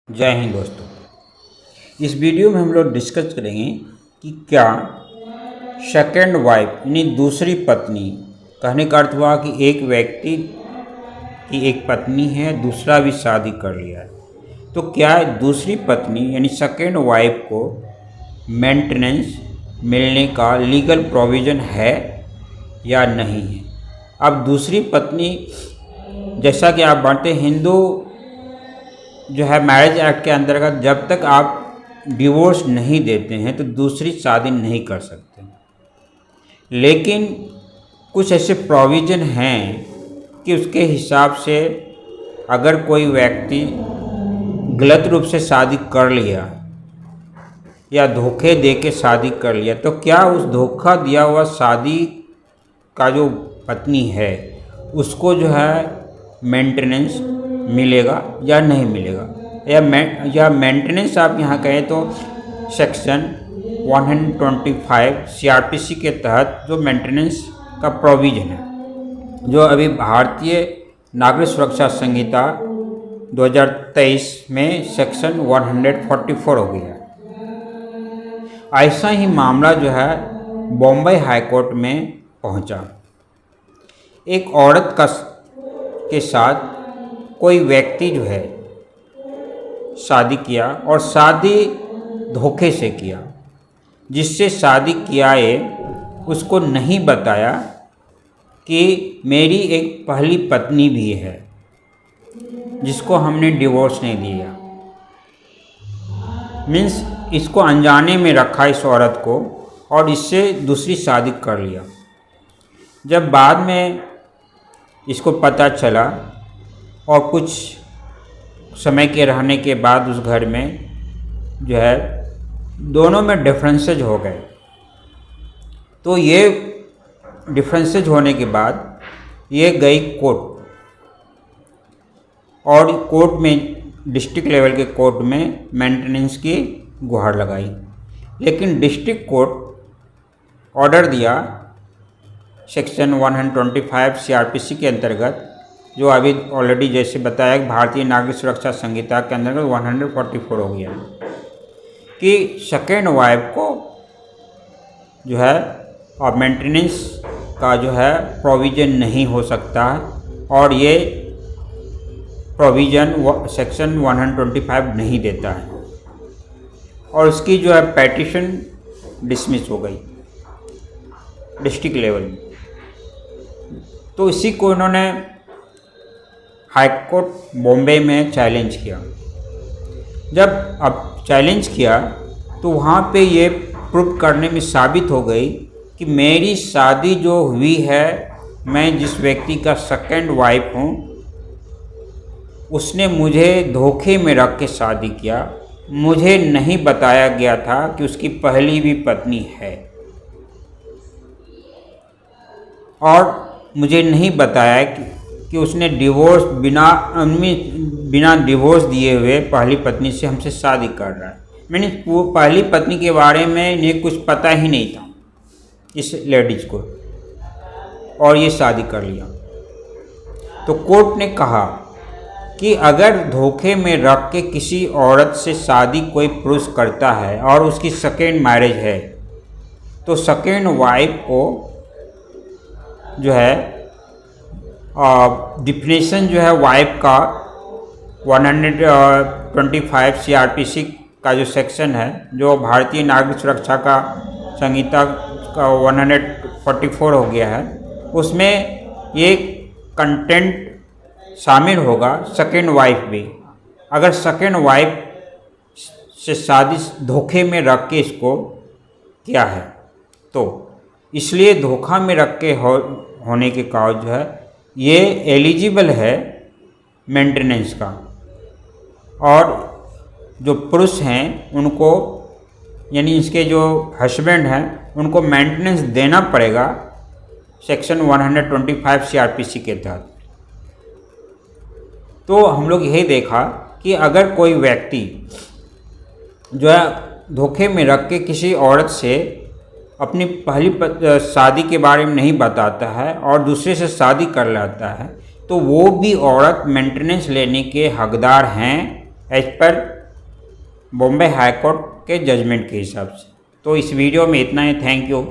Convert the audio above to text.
जय हिंद दोस्तों। इस वीडियो में हम लोग डिस्कस करेंगे कि क्या सेकंड वाइफ यानी दूसरी पत्नी, कहने का अर्थ हुआ कि एक व्यक्ति की एक पत्नी है, दूसरा भी शादी कर लिया है, तो क्या दूसरी पत्नी यानी सेकंड वाइफ को मेंटेनेंस मिलने का लीगल प्रोविज़न है या नहीं है। अब दूसरी पत्नी, जैसा कि आप जानते हैं, हिंदू जो है मैरिज एक्ट के अंतर्गत जब तक आप डिवोर्स नहीं देते हैं तो दूसरी शादी नहीं कर सकते। लेकिन कुछ ऐसे प्रोविज़न हैं कि उसके हिसाब से अगर कोई व्यक्ति गलत रूप से शादी कर लिया या धोखे दे के शादी कर लिया, तो क्या उस धोखा दिया हुआ शादी का जो पत्नी है उसको जो है मेंटेनेंस मिलेगा या नहीं मिलेगा, या मेंटेनेंस आप यहाँ कहें तो सेक्शन 125 CRPC के तहत जो मेंटेनेंस का प्रोविज़न है, जो अभी भारतीय नागरिक सुरक्षा संहिता 2023 में सेक्शन 144 हो गया है। ऐसा ही मामला जो है बॉम्बे हाई कोर्ट में पहुंचा। एक औरत के साथ कोई व्यक्ति जो है शादी किया और शादी धोखे से किया। जिससे शादी किया है उसको नहीं बताया कि मेरी एक पहली पत्नी भी है जिसको हमने डिवोर्स नहीं दिया। मीन्स इसको अनजाने में रखा इस औरत को और इससे दूसरी शादी कर लिया। जब बाद में इसको पता चला और कुछ समय के रहने के बाद उस घर में जो है दोनों में डिफरेंसेज हो गए, तो ये डिफरेंसेज होने के बाद ये गई कोर्ट और कोर्ट में, डिस्ट्रिक्ट लेवल के कोर्ट में मेंटेनेंस की गुहार लगाई। लेकिन डिस्ट्रिक्ट कोर्ट ऑर्डर दिया सेक्शन 125 CRPC के अंतर्गत, जो अभी ऑलरेडी जैसे बताया भारतीय नागरिक सुरक्षा संहिता के अंतर्गत 144 हो गया है, कि सेकेंड वाइफ को जो है और मेंटेनेंस का जो है प्रोविज़न नहीं हो सकता है, और ये प्रोविज़न सेक्शन 125 नहीं देता है, और उसकी जो है पेटिशन डिसमिस हो गई डिस्ट्रिक्ट लेवल में। तो इसी को इन्होंने हाई कोर्ट बॉम्बे में चैलेंज किया। जब अब चैलेंज किया तो वहाँ पे ये प्रूव करने में साबित हो गई कि मेरी शादी जो हुई है, मैं जिस व्यक्ति का सेकंड वाइफ हूँ, उसने मुझे धोखे में रख के शादी किया। मुझे नहीं बताया गया था कि उसकी पहली भी पत्नी है, और मुझे नहीं बताया कि उसने डिवोर्स बिना डिवोर्स दिए हुए पहली पत्नी से हमसे शादी कर रहा है। मैंने वो पहली पत्नी के बारे में इन्हें कुछ पता ही नहीं था इस लेडीज़ को, और ये शादी कर लिया। तो कोर्ट ने कहा कि अगर धोखे में रख के किसी औरत से शादी कोई पुरुष करता है और उसकी सेकेंड मैरिज है, तो सेकेंड वाइफ को जो है डिफिनेशन जो है वाइफ का 125 CRPC का जो सेक्शन है, जो भारतीय नागरिक सुरक्षा का संहिता का 144 हो गया है, उसमें ये कंटेंट शामिल होगा सेकेंड वाइफ भी। अगर सेकेंड वाइफ से शादी धोखे में रख के इसको किया है, तो इसलिए धोखा में रख के होने के कारण जो है ये एलिजिबल है मेंटेनेंस का, और जो पुरुष हैं उनको, यानी इसके जो हस्बैंड हैं, उनको मेंटेनेंस देना पड़ेगा सेक्शन 125 CRPC के तहत। तो हम लोग यही देखा कि अगर कोई व्यक्ति जो है धोखे में रख के किसी औरत से अपनी पहली शादी के बारे में नहीं बताता है और दूसरे से शादी कर लेता है, तो वो भी औरत मेंटेनेंस लेने के हकदार हैं as per Bombay high court के जजमेंट के हिसाब से। तो इस वीडियो में इतना ही। Thank you.